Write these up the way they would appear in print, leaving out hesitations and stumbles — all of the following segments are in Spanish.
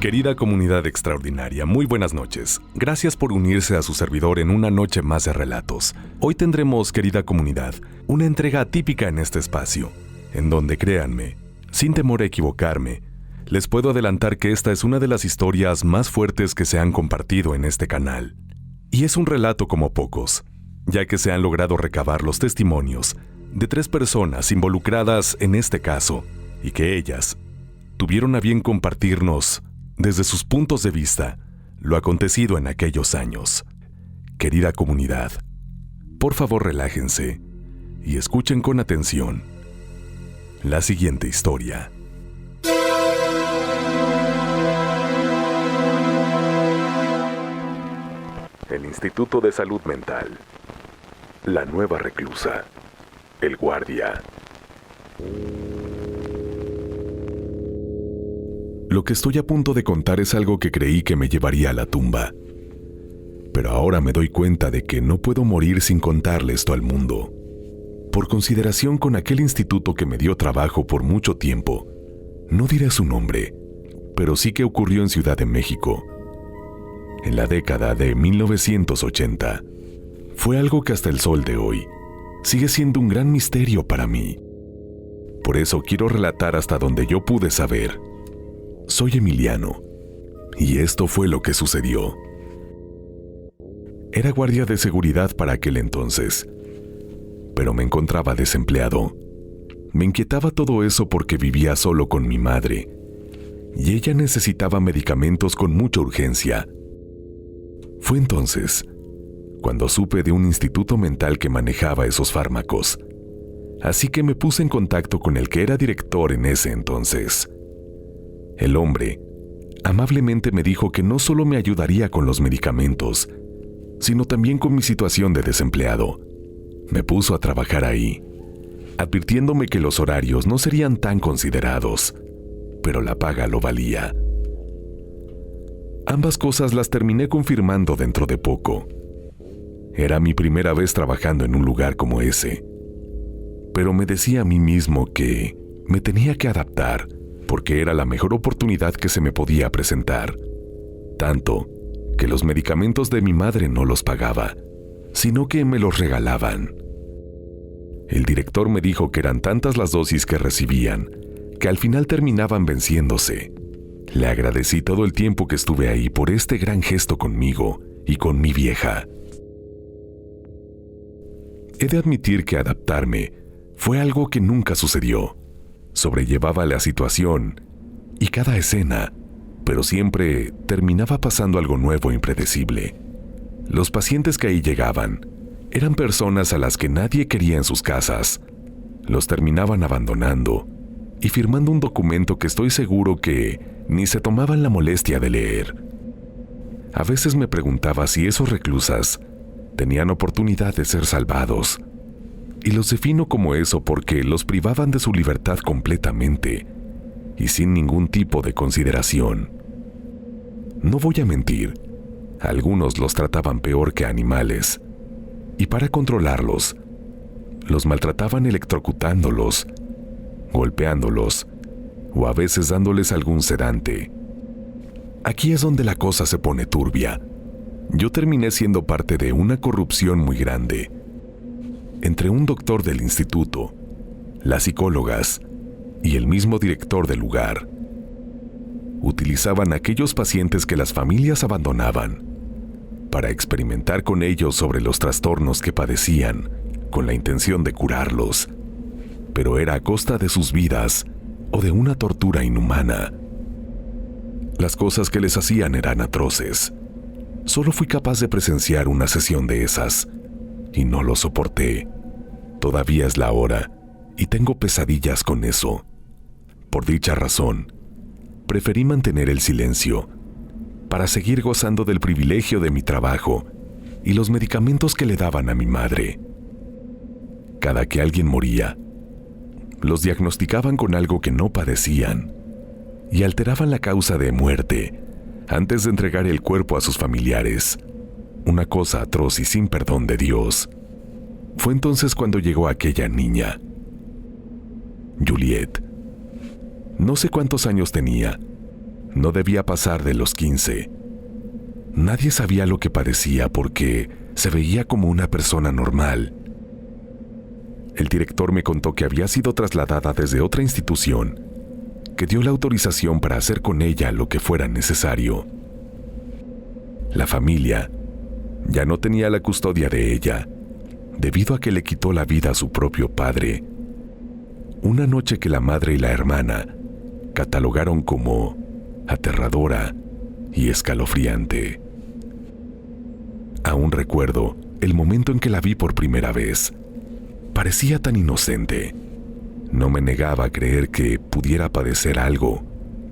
Querida comunidad extraordinaria, muy buenas noches. Gracias por unirse a su servidor en una noche más de relatos. Hoy tendremos, querida comunidad, una entrega atípica en este espacio, en donde, créanme, sin temor a equivocarme, les puedo adelantar que esta es una de las historias más fuertes que se han compartido en este canal. Y es un relato como pocos, ya que se han logrado recabar los testimonios de 3 personas involucradas en este caso, y que ellas tuvieron a bien compartirnos desde sus puntos de vista lo acontecido en aquellos años. Querida comunidad, por favor relájense y escuchen con atención la siguiente historia. El Instituto de Salud Mental, la nueva reclusa, el guardia. Lo que estoy a punto de contar es algo que creí que me llevaría a la tumba. Pero ahora me doy cuenta de que no puedo morir sin contarle esto al mundo. Por consideración con aquel instituto que me dio trabajo por mucho tiempo, no diré su nombre, pero sí que ocurrió en Ciudad de México. En la década de 1980, fue algo que hasta el sol de hoy sigue siendo un gran misterio para mí. Por eso quiero relatar hasta donde yo pude saber. Soy Emiliano, y esto fue lo que sucedió. Era guardia de seguridad para aquel entonces, pero me encontraba desempleado. Me inquietaba todo eso porque vivía solo con mi madre, y ella necesitaba medicamentos con mucha urgencia. Fue entonces cuando supe de un instituto mental que manejaba esos fármacos, así que me puse en contacto con el que era director en ese entonces. El hombre amablemente me dijo que no solo me ayudaría con los medicamentos, sino también con mi situación de desempleado. Me puso a trabajar ahí, advirtiéndome que los horarios no serían tan considerados, pero la paga lo valía. Ambas cosas las terminé confirmando dentro de poco. Era mi primera vez trabajando en un lugar como ese, pero me decía a mí mismo que me tenía que adaptar, porque era la mejor oportunidad que se me podía presentar. Tanto que los medicamentos de mi madre no los pagaba, sino que me los regalaban. El director me dijo que eran tantas las dosis que recibían, que al final terminaban venciéndose. Le agradecí todo el tiempo que estuve ahí por este gran gesto conmigo y con mi vieja. He de admitir que adaptarme fue algo que nunca sucedió. Sobrellevaba la situación y cada escena, pero siempre terminaba pasando algo nuevo e impredecible. Los pacientes que ahí llegaban eran personas a las que nadie quería en sus casas. Los terminaban abandonando y firmando un documento que estoy seguro que ni se tomaban la molestia de leer. A veces me preguntaba si esos reclusas tenían oportunidad de ser salvados. Y los defino como eso porque los privaban de su libertad completamente y sin ningún tipo de consideración. No voy a mentir, algunos los trataban peor que animales, y para controlarlos, los maltrataban electrocutándolos, golpeándolos o a veces dándoles algún sedante. Aquí es donde la cosa se pone turbia. Yo terminé siendo parte de una corrupción muy grande entre un doctor del instituto, las psicólogas y el mismo director del lugar. Utilizaban a aquellos pacientes que las familias abandonaban para experimentar con ellos sobre los trastornos que padecían con la intención de curarlos, pero era a costa de sus vidas o de una tortura inhumana. Las cosas que les hacían eran atroces. Solo fui capaz de presenciar una sesión de esas y no lo soporté. Todavía es la hora y tengo pesadillas con eso. Por dicha razón, preferí mantener el silencio para seguir gozando del privilegio de mi trabajo y los medicamentos que le daban a mi madre. Cada que alguien moría, los diagnosticaban con algo que no padecían y alteraban la causa de muerte antes de entregar el cuerpo a sus familiares. Una cosa atroz y sin perdón de Dios. Fue entonces cuando llegó aquella niña, Juliet. No sé cuántos años tenía, No debía pasar de los 15. Nadie sabía lo que padecía porque se veía como una persona normal. El director me contó que había sido trasladada desde otra institución, que dio la autorización para hacer con ella lo que fuera necesario. La familia ya no tenía la custodia de ella, debido a que le quitó la vida a su propio padre. Una noche que la madre y la hermana catalogaron como aterradora y escalofriante. Aún recuerdo el momento en que la vi por primera vez. Parecía tan inocente. No me negaba a creer que pudiera padecer algo,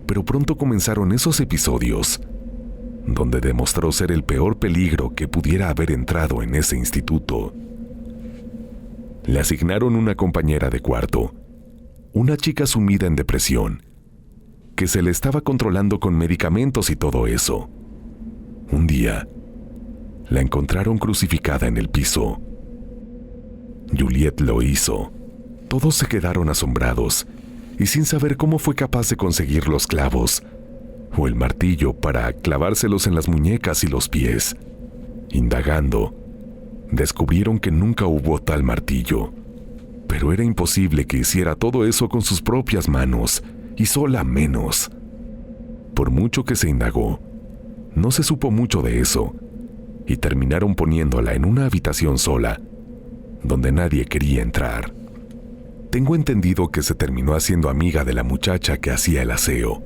pero pronto comenzaron esos episodios donde demostró ser el peor peligro que pudiera haber entrado en ese instituto. Le asignaron una compañera de cuarto, una chica sumida en depresión, que se le estaba controlando con medicamentos y todo eso. Un día, la encontraron crucificada en el piso. Juliet lo hizo. Todos se quedaron asombrados y sin saber cómo fue capaz de conseguir los clavos o el martillo para clavárselos en las muñecas y los pies. Indagando, descubrieron que nunca hubo tal martillo, pero era imposible que hiciera todo eso con sus propias manos, y sola menos. Por mucho que se indagó, no se supo mucho de eso, y terminaron poniéndola en una habitación sola, donde nadie quería entrar. Tengo entendido que se terminó haciendo amiga de la muchacha que hacía el aseo,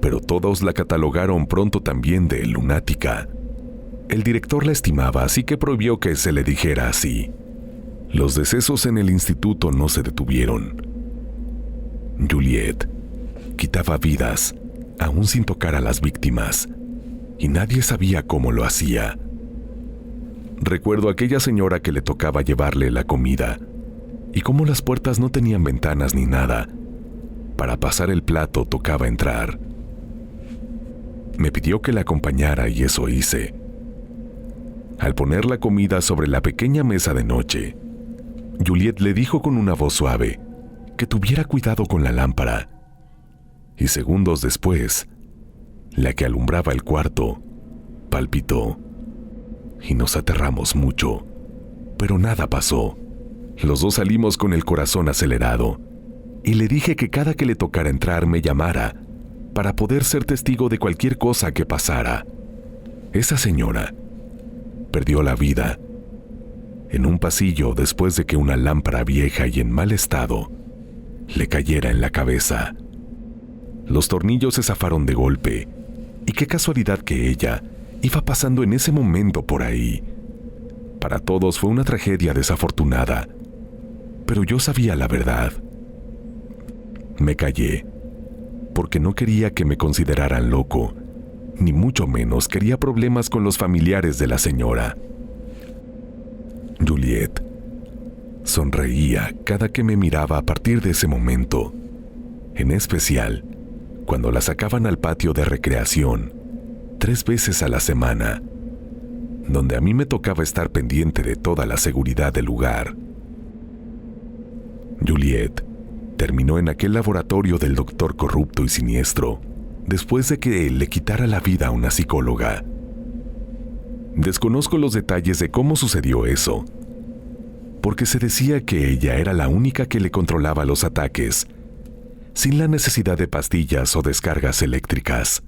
pero todos la catalogaron pronto también de lunática. El director la estimaba, así que prohibió que se le dijera así. Los decesos en el instituto no se detuvieron. Juliet quitaba vidas, aún sin tocar a las víctimas, y nadie sabía cómo lo hacía. Recuerdo a aquella señora que le tocaba llevarle la comida, y cómo las puertas no tenían ventanas ni nada. Para pasar el plato tocaba entrar. Me pidió que la acompañara y eso hice. Al poner la comida sobre la pequeña mesa de noche, Juliet le dijo con una voz suave que tuviera cuidado con la lámpara. Y segundos después, la que alumbraba el cuarto palpitó. Y nos aterramos mucho, pero nada pasó. Los dos salimos con el corazón acelerado, y le dije que cada que le tocara entrar me llamara para poder ser testigo de cualquier cosa que pasara. Esa señora perdió la vida en un pasillo después de que una lámpara vieja y en mal estado le cayera en la cabeza. Los tornillos se zafaron de golpe, y qué casualidad que ella iba pasando en ese momento por ahí. Para todos fue una tragedia desafortunada, pero yo sabía la verdad. Me callé, porque no quería que me consideraran loco, ni mucho menos quería problemas con los familiares de la señora. Juliet sonreía cada que me miraba a partir de ese momento, en especial cuando la sacaban al patio de recreación 3 veces a la semana, donde a mí me tocaba estar pendiente de toda la seguridad del lugar. Juliet terminó en aquel laboratorio del doctor corrupto y siniestro, después de que le quitara la vida a una psicóloga. Desconozco los detalles de cómo sucedió eso, porque se decía que ella era la única que le controlaba los ataques, sin la necesidad de pastillas o descargas eléctricas.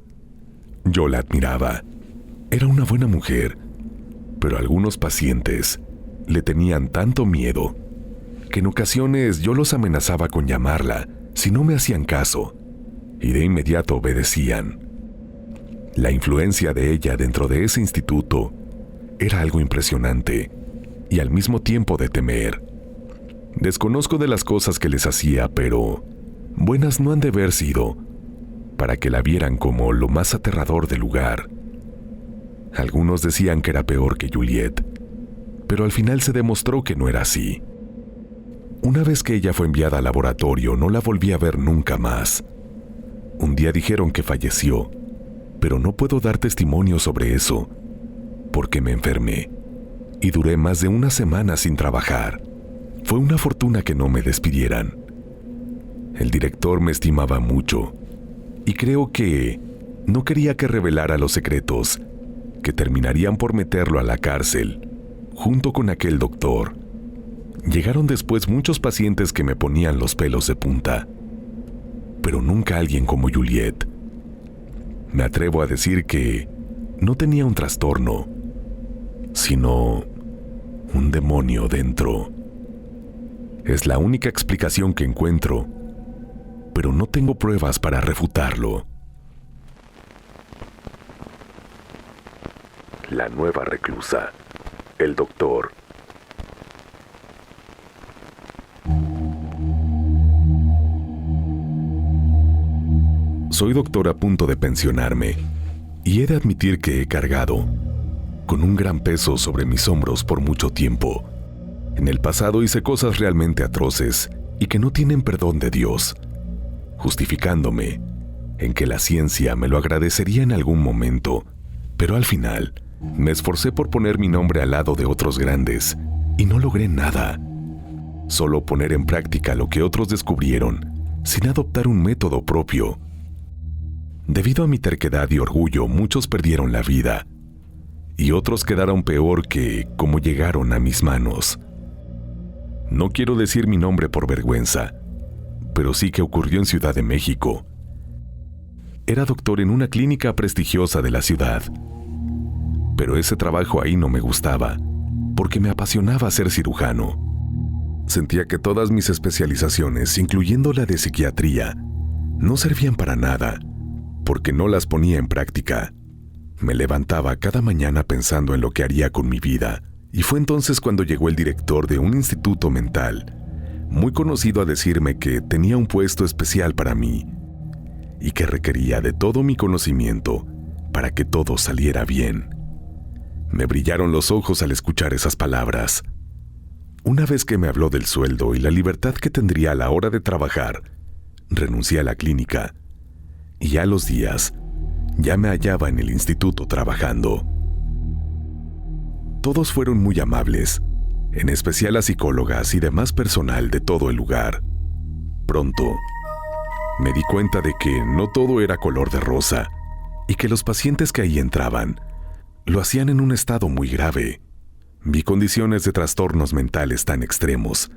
Yo la admiraba. Era una buena mujer, pero algunos pacientes le tenían tanto miedo que en ocasiones yo los amenazaba con llamarla si no me hacían caso, y de inmediato obedecían. La influencia de ella dentro de ese instituto era algo impresionante y al mismo tiempo de temer. Desconozco de las cosas que les hacía, pero buenas no han de haber sido para que la vieran como lo más aterrador del lugar. Algunos decían que era peor que Juliet, pero al final se demostró que no era así. Una vez que ella fue enviada al laboratorio, no la volví a ver nunca más. Un día dijeron que falleció, pero no puedo dar testimonio sobre eso, porque me enfermé y duré más de una semana sin trabajar. Fue una fortuna que no me despidieran. El director me estimaba mucho y creo que No quería que revelara los secretos, que terminarían por meterlo a la cárcel, junto con aquel doctor. Llegaron después muchos pacientes que me ponían los pelos de punta, pero nunca alguien como Juliet. Me atrevo a decir que no tenía un trastorno, sino un demonio dentro. Es la única explicación que encuentro, pero no tengo pruebas para refutarlo. La nueva reclusa, el doctor. Soy doctor a punto de pensionarme y he de admitir que he cargado con un gran peso sobre mis hombros por mucho tiempo. En el pasado hice cosas realmente atroces y que no tienen perdón de Dios, justificándome en que la ciencia me lo agradecería en algún momento, pero al final me esforcé por poner mi nombre al lado de otros grandes y no logré nada. Solo poner en práctica lo que otros descubrieron sin adoptar un método propio. Debido a mi terquedad y orgullo, muchos perdieron la vida y otros quedaron peor que como llegaron a mis manos. No quiero decir mi nombre por vergüenza, pero sí que ocurrió en Ciudad de México. Era doctor en una clínica prestigiosa de la ciudad, pero ese trabajo ahí no me gustaba, porque me apasionaba ser cirujano. Sentía que todas mis especializaciones, incluyendo la de psiquiatría, no servían para nada, porque no las ponía en práctica. Me levantaba cada mañana pensando en lo que haría con mi vida, y fue entonces cuando llegó el director de un instituto mental, muy conocido, a decirme que tenía un puesto especial para mí, y que requería de todo mi conocimiento para que todo saliera bien. Me brillaron los ojos al escuchar esas palabras. Una vez que me habló del sueldo y la libertad que tendría a la hora de trabajar, renuncié a la clínica, y a los días ya me hallaba en el instituto trabajando. Todos fueron muy amables, en especial las psicólogas y demás personal de todo el lugar. Pronto me di cuenta de que no todo era color de rosa y que los pacientes que ahí entraban lo hacían en un estado muy grave. Vi condiciones de trastornos mentales tan extremos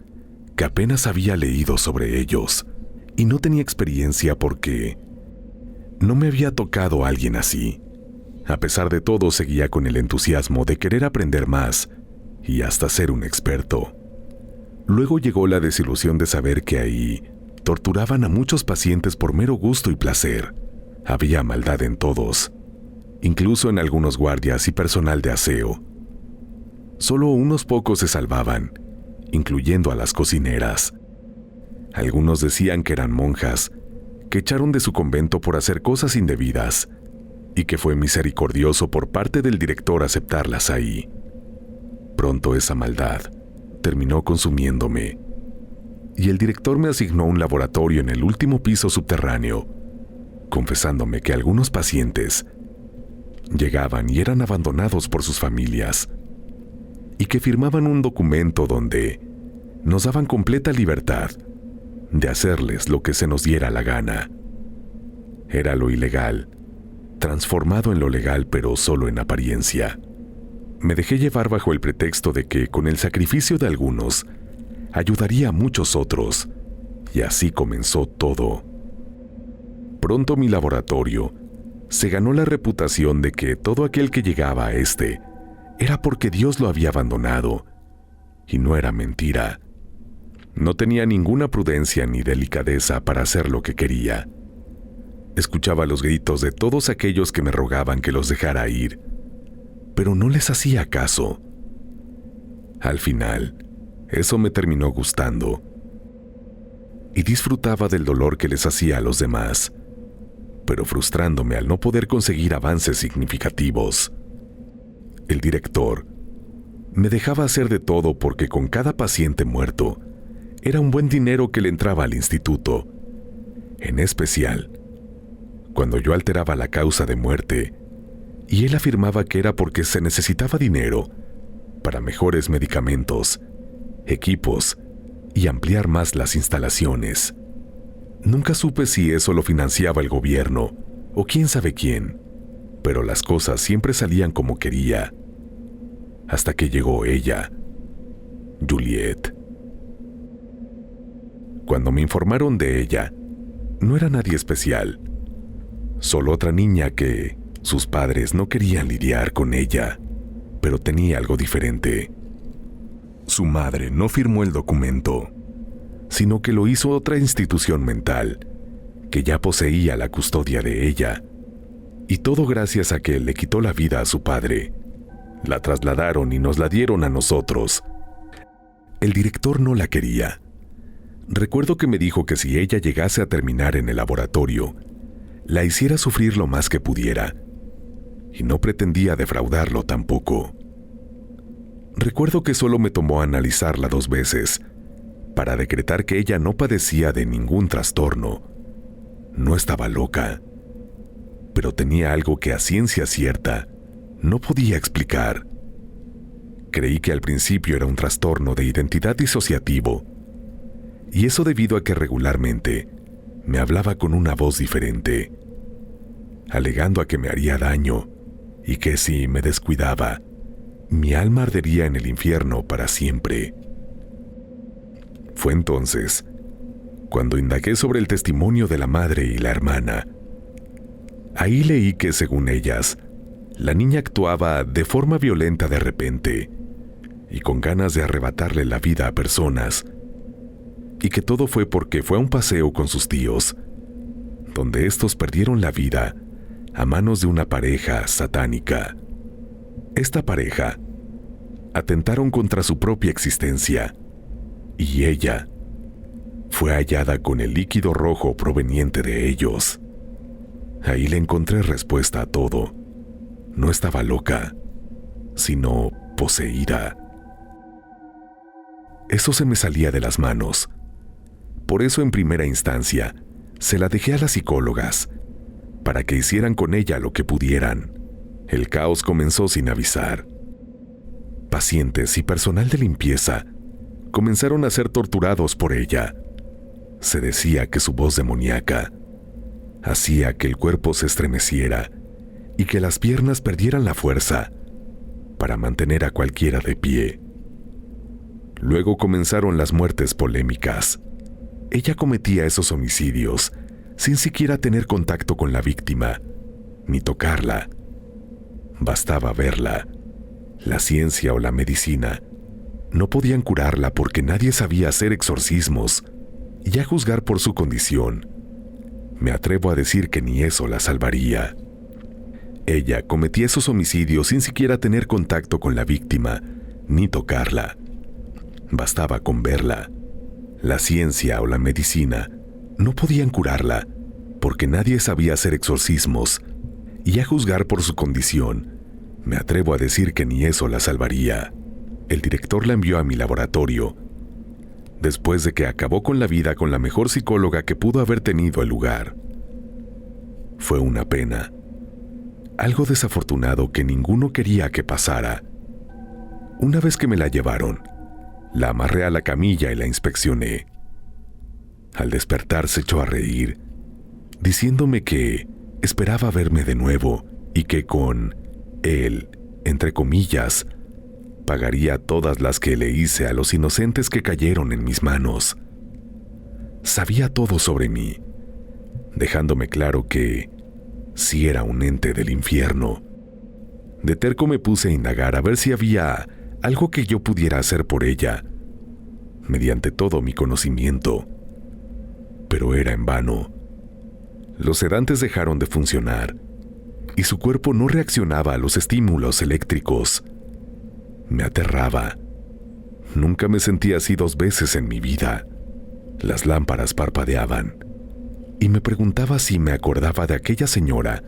que apenas había leído sobre ellos y no tenía experiencia porque no me había tocado a alguien así. A pesar de todo, seguía con el entusiasmo de querer aprender más y hasta ser un experto. Luego llegó la desilusión de saber que ahí torturaban a muchos pacientes por mero gusto y placer. Había maldad en todos, incluso en algunos guardias y personal de aseo. Solo unos pocos se salvaban, incluyendo a las cocineras. Algunos decían que eran monjas, que echaron de su convento por hacer cosas indebidas, y que fue misericordioso por parte del director aceptarlas ahí. Pronto esa maldad terminó consumiéndome, y el director me asignó un laboratorio en el último piso subterráneo, confesándome que algunos pacientes llegaban y eran abandonados por sus familias, y que firmaban un documento donde nos daban completa libertad de hacerles lo que se nos diera la gana. Era lo ilegal, transformado en lo legal, pero solo en apariencia. Me dejé llevar bajo el pretexto de que con el sacrificio de algunos ayudaría a muchos otros, y así comenzó todo. Pronto mi laboratorio se ganó la reputación de que todo aquel que llegaba a este era porque Dios lo había abandonado, y no era mentira. No tenía ninguna prudencia ni delicadeza para hacer lo que quería. Escuchaba los gritos de todos aquellos que me rogaban que los dejara ir, pero no les hacía caso. Al final, eso me terminó gustando, y disfrutaba del dolor que les hacía a los demás, pero frustrándome al no poder conseguir avances significativos. El director me dejaba hacer de todo porque con cada paciente muerto era un buen dinero que le entraba al instituto. En especial, cuando yo alteraba la causa de muerte, y él afirmaba que era porque se necesitaba dinero para mejores medicamentos, equipos y ampliar más las instalaciones. Nunca supe si eso lo financiaba el gobierno o quién sabe quién, pero las cosas siempre salían como quería. Hasta que llegó ella, Juliet. Cuando me informaron de ella, no era nadie especial, solo otra niña que sus padres no querían lidiar con ella, pero tenía algo diferente. Su madre no firmó el documento, sino que lo hizo otra institución mental, que ya poseía la custodia de ella, y todo gracias a que le quitó la vida a su padre. La trasladaron y nos la dieron a nosotros. El director no la quería. Recuerdo que me dijo que si ella llegase a terminar en el laboratorio, la hiciera sufrir lo más que pudiera, y no pretendía defraudarlo tampoco. Recuerdo que solo me tomó analizarla 2 veces para decretar que ella no padecía de ningún trastorno. No estaba loca, pero tenía algo que a ciencia cierta no podía explicar. Creí que al principio era un trastorno de identidad disociativo, y eso debido a que regularmente me hablaba con una voz diferente, alegando a que me haría daño y que si me descuidaba, mi alma ardería en el infierno para siempre. Fue entonces cuando indagué sobre el testimonio de la madre y la hermana. Ahí leí que, según ellas, la niña actuaba de forma violenta de repente y con ganas de arrebatarle la vida a personas, y que todo fue porque fue a un paseo con sus tíos, donde estos perdieron la vida a manos de una pareja satánica. Esta pareja atentaron contra su propia existencia, y ella fue hallada con el líquido rojo proveniente de ellos. Ahí le encontré respuesta a todo. No estaba loca, sino poseída. Eso se me salía de las manos. Por eso en primera instancia se la dejé a las psicólogas, para que hicieran con ella lo que pudieran. El caos comenzó sin avisar. Pacientes y personal de limpieza comenzaron a ser torturados por ella. Se decía que su voz demoníaca hacía que el cuerpo se estremeciera y que las piernas perdieran la fuerza para mantener a cualquiera de pie. Luego comenzaron las muertes polémicas. Ella cometía esos homicidios sin siquiera tener contacto con la víctima, ni tocarla. Bastaba verla. La ciencia o la medicina no podían curarla porque nadie sabía hacer exorcismos, y a juzgar por su condición, me atrevo a decir que ni eso la salvaría. Ella cometía esos homicidios sin siquiera tener contacto con la víctima, ni tocarla. Bastaba con verla. La ciencia o la medicina no podían curarla porque nadie sabía hacer exorcismos, y a juzgar por su condición, me atrevo a decir que ni eso la salvaría. El director la envió a mi laboratorio, después de que acabó con la vida con la mejor psicóloga que pudo haber tenido el lugar. Fue una pena, algo desafortunado que ninguno quería que pasara. Una vez que me la llevaron, la amarré a la camilla y la inspeccioné. Al despertar se echó a reír, diciéndome que esperaba verme de nuevo y que con él, entre comillas, pagaría todas las que le hice a los inocentes que cayeron en mis manos. Sabía todo sobre mí, dejándome claro que sí era un ente del infierno. De terco me puse a indagar a ver si había algo que yo pudiera hacer por ella, mediante todo mi conocimiento. Pero era en vano. Los sedantes dejaron de funcionar, y su cuerpo no reaccionaba a los estímulos eléctricos. Me aterraba. Nunca me sentí así 2 veces en mi vida. Las lámparas parpadeaban, y me preguntaba si me acordaba de aquella señora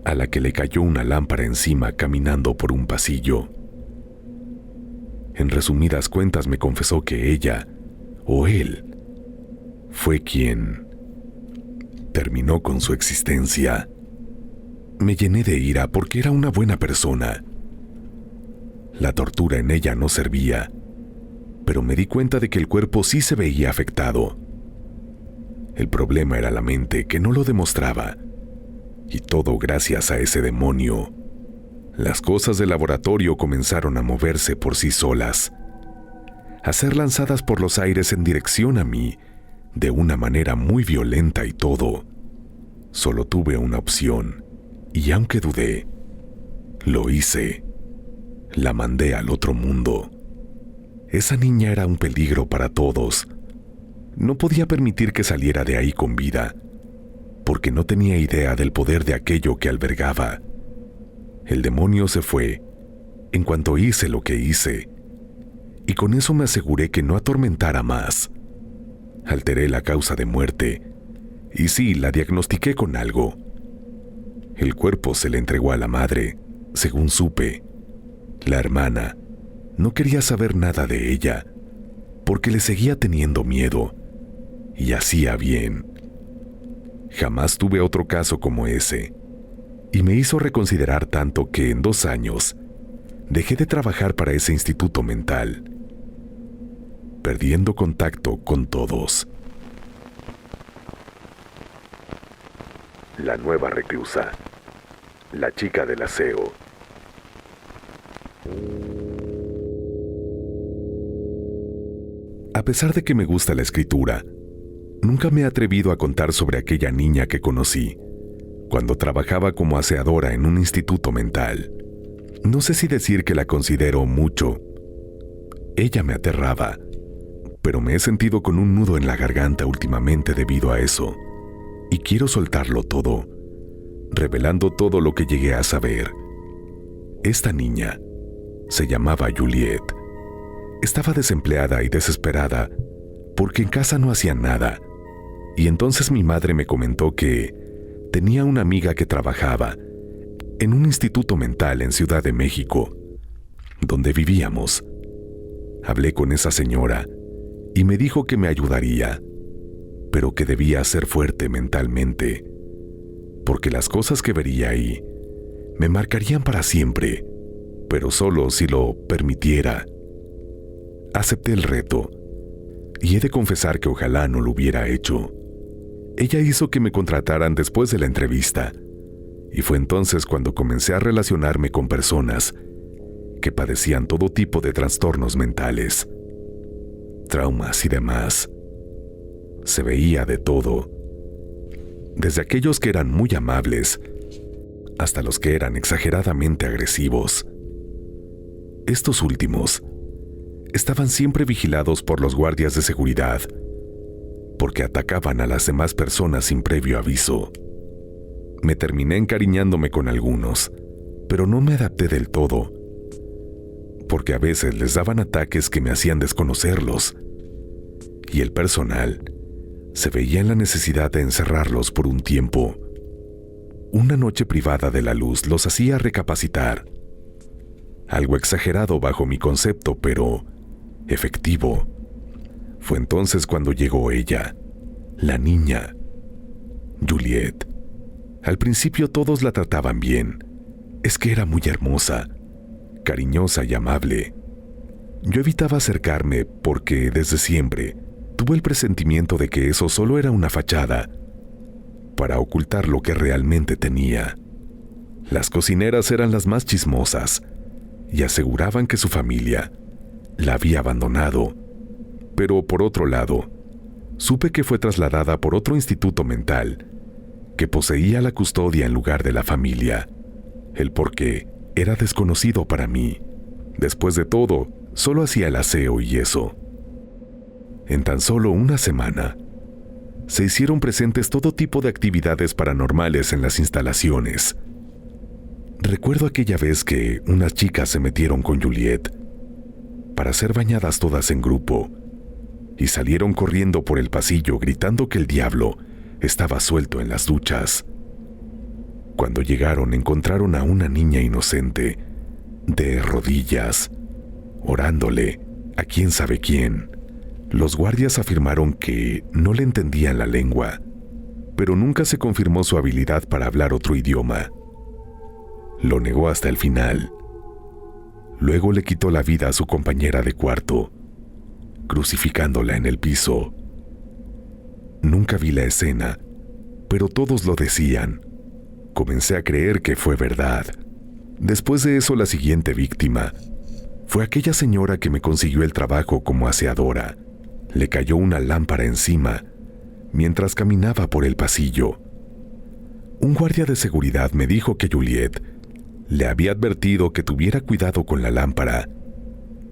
a la que le cayó una lámpara encima caminando por un pasillo. En resumidas cuentas me confesó que ella, o él, fue quien terminó con su existencia. Me llené de ira porque era una buena persona. La tortura en ella no servía, pero me di cuenta de que el cuerpo sí se veía afectado. El problema era la mente, que no lo demostraba, Y todo gracias a ese demonio. Las cosas del laboratorio comenzaron a moverse por sí solas, a ser lanzadas por los aires en dirección a mí, de una manera muy violenta y todo. Solo tuve una opción, y aunque dudé, lo hice. La mandé al otro mundo. Esa niña era un peligro para todos. No podía permitir que saliera de ahí con vida, porque no tenía idea del poder de aquello que albergaba. El demonio se fue en cuanto hice lo que hice, y con eso me aseguré que no atormentara más. Alteré la causa de muerte, y sí, la diagnostiqué con algo. El cuerpo se le entregó a la madre, según supe. La hermana no quería saber nada de ella, porque le seguía teniendo miedo, y hacía bien. Jamás tuve otro caso como ese, y me hizo reconsiderar tanto que en 2 años dejé de trabajar para ese instituto mental, perdiendo contacto con todos. La nueva reclusa, la chica del aseo. A pesar de que me gusta la escritura, nunca me he atrevido a contar sobre aquella niña que conocí cuando trabajaba como aseadora en un instituto mental. No sé si decir que la considero mucho. Ella me aterraba, pero me he sentido con un nudo en la garganta últimamente debido a eso, y quiero soltarlo todo, revelando todo lo que llegué a saber. Esta niña se llamaba Juliet. Estaba desempleada y desesperada porque en casa no hacían nada, y entonces mi madre me comentó que tenía una amiga que trabajaba en un instituto mental en Ciudad de México, donde vivíamos. Hablé con esa señora y me dijo que me ayudaría, pero que debía ser fuerte mentalmente, porque las cosas que vería ahí me marcarían para siempre, pero solo si lo permitiera. Acepté el reto, y he de confesar que ojalá no lo hubiera hecho. Ella hizo que me contrataran después de la entrevista, y fue entonces cuando comencé a relacionarme con personas que padecían todo tipo de trastornos mentales, traumas y demás. Se veía de todo, desde aquellos que eran muy amables hasta los que eran exageradamente agresivos. Estos últimos estaban siempre vigilados por los guardias de seguridad, porque atacaban a las demás personas sin previo aviso. Me terminé encariñándome con algunos, pero no me adapté del todo, porque a veces les daban ataques que me hacían desconocerlos, y el personal se veía en la necesidad de encerrarlos por un tiempo. Una noche privada de la luz los hacía recapacitar. Algo exagerado bajo mi concepto, pero efectivo. Fue entonces cuando llegó ella, la niña, Juliet. Al principio todos la trataban bien. Es que era muy hermosa, cariñosa y amable. Yo evitaba acercarme porque desde siempre tuve el presentimiento de que eso solo era una fachada para ocultar lo que realmente tenía. Las cocineras eran las más chismosas y aseguraban que su familia la había abandonado. Pero por otro lado, supe que fue trasladada por otro instituto mental que poseía la custodia en lugar de la familia. El porqué era desconocido para mí. Después de todo, solo hacía el aseo y eso. En tan solo una semana, se hicieron presentes todo tipo de actividades paranormales en las instalaciones. Recuerdo aquella vez que unas chicas se metieron con Juliet para ser bañadas todas en grupo y salieron corriendo por el pasillo gritando que el diablo estaba suelto en las duchas. Cuando llegaron encontraron a una niña inocente, de rodillas, orándole a quién sabe quién. Los guardias afirmaron que no le entendían la lengua, pero nunca se confirmó su habilidad para hablar otro idioma. Lo negó hasta el final. Luego le quitó la vida a su compañera de cuarto, crucificándola en el piso. Nunca vi la escena, pero todos lo decían. Comencé a creer que fue verdad. Después de eso, la siguiente víctima fue aquella señora que me consiguió el trabajo como aseadora. Le cayó una lámpara encima mientras caminaba por el pasillo. Un guardia de seguridad me dijo que Juliet le había advertido que tuviera cuidado con la lámpara,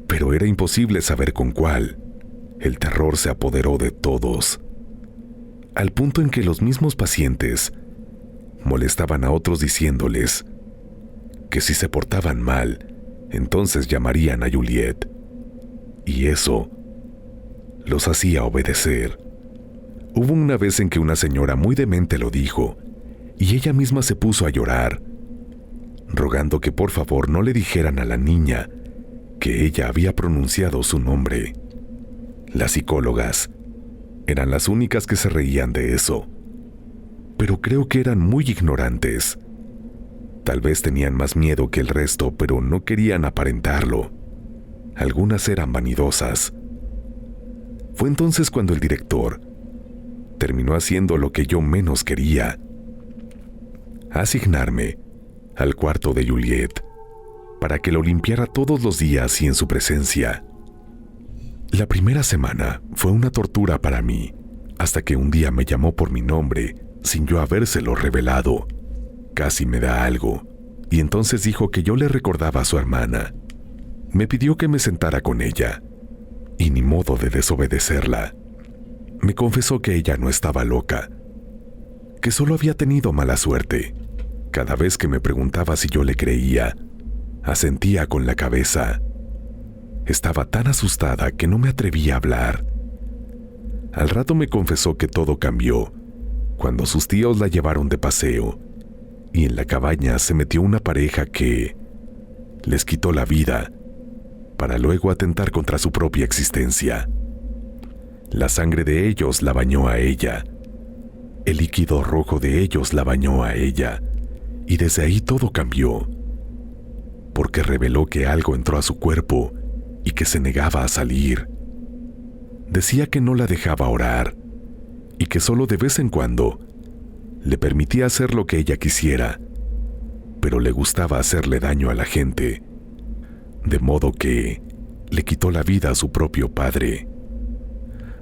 pero era imposible saber con cuál. El terror se apoderó de todos, al punto en que los mismos pacientes molestaban a otros diciéndoles que si se portaban mal, entonces llamarían a Juliet, y eso los hacía obedecer. Hubo una vez en que una señora muy demente lo dijo, y ella misma se puso a llorar, rogando que por favor no le dijeran a la niña que ella había pronunciado su nombre. Las psicólogas eran las únicas que se reían de eso, pero creo que eran muy ignorantes. Tal vez tenían más miedo que el resto, pero no querían aparentarlo. Algunas eran vanidosas. Fue entonces cuando el director terminó haciendo lo que yo menos quería: asignarme al cuarto de Juliet para que lo limpiara todos los días y en su presencia. La primera semana fue una tortura para mí, hasta que un día me llamó por mi nombre sin yo habérselo revelado. Casi me da algo, y entonces dijo que yo le recordaba a su hermana. Me pidió que me sentara con ella, y ni modo de desobedecerla. Me confesó que ella no estaba loca, que solo había tenido mala suerte. Cada vez que me preguntaba si yo le creía, asentía con la cabeza. Estaba tan asustada que no me atrevía a hablar. Al rato me confesó que todo cambió cuando sus tíos la llevaron de paseo, y en la cabaña se metió una pareja que les quitó la vida para luego atentar contra su propia existencia. La sangre de ellos la bañó a ella. El líquido rojo de ellos la bañó a ella. Y desde ahí todo cambió, porque reveló que algo entró a su cuerpo y que se negaba a salir. Decía que no la dejaba orar y que solo de vez en cuando le permitía hacer lo que ella quisiera, pero le gustaba hacerle daño a la gente, de modo que le quitó la vida a su propio padre.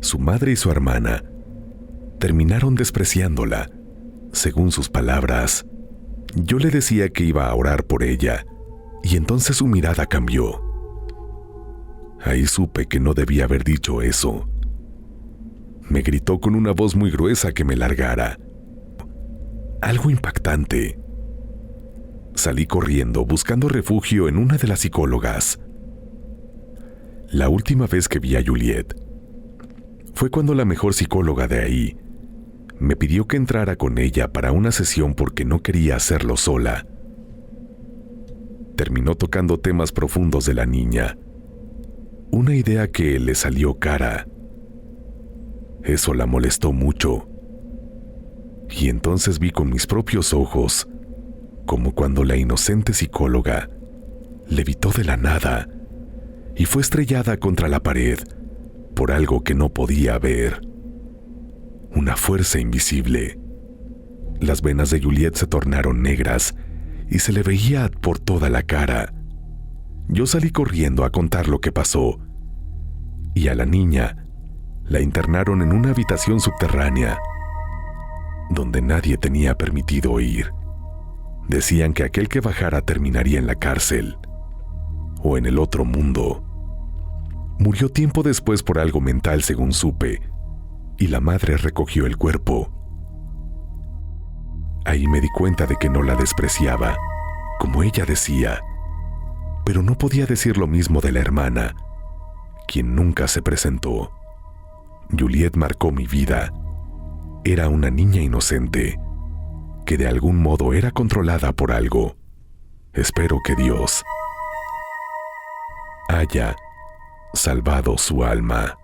Su madre y su hermana terminaron despreciándola, según sus palabras. Yo le decía que iba a orar por ella, y entonces su mirada cambió. Ahí supe que no debía haber dicho eso. Me gritó con una voz muy gruesa que me largara. Algo impactante. Salí corriendo buscando refugio en una de las psicólogas. La última vez que vi a Juliet fue cuando la mejor psicóloga de ahí me pidió que entrara con ella para una sesión porque no quería hacerlo sola. Terminó tocando temas profundos de la niña, una idea que le salió cara. Eso la molestó mucho. Y entonces vi con mis propios ojos como cuando la inocente psicóloga levitó de la nada y fue estrellada contra la pared por algo que no podía ver. Una fuerza invisible. Las venas de Juliet se tornaron negras y se le veía por toda la cara. Yo salí corriendo a contar lo que pasó, y a la niña la internaron en una habitación subterránea donde nadie tenía permitido ir. Decían que aquel que bajara terminaría en la cárcel o en el otro mundo. Murió tiempo después por algo mental, según supe, y la madre recogió el cuerpo. Ahí me di cuenta de que no la despreciaba, como ella decía, pero no podía decir lo mismo de la hermana, quien nunca se presentó. Juliet marcó mi vida. Era una niña inocente, que de algún modo era controlada por algo. Espero que Dios haya salvado su alma.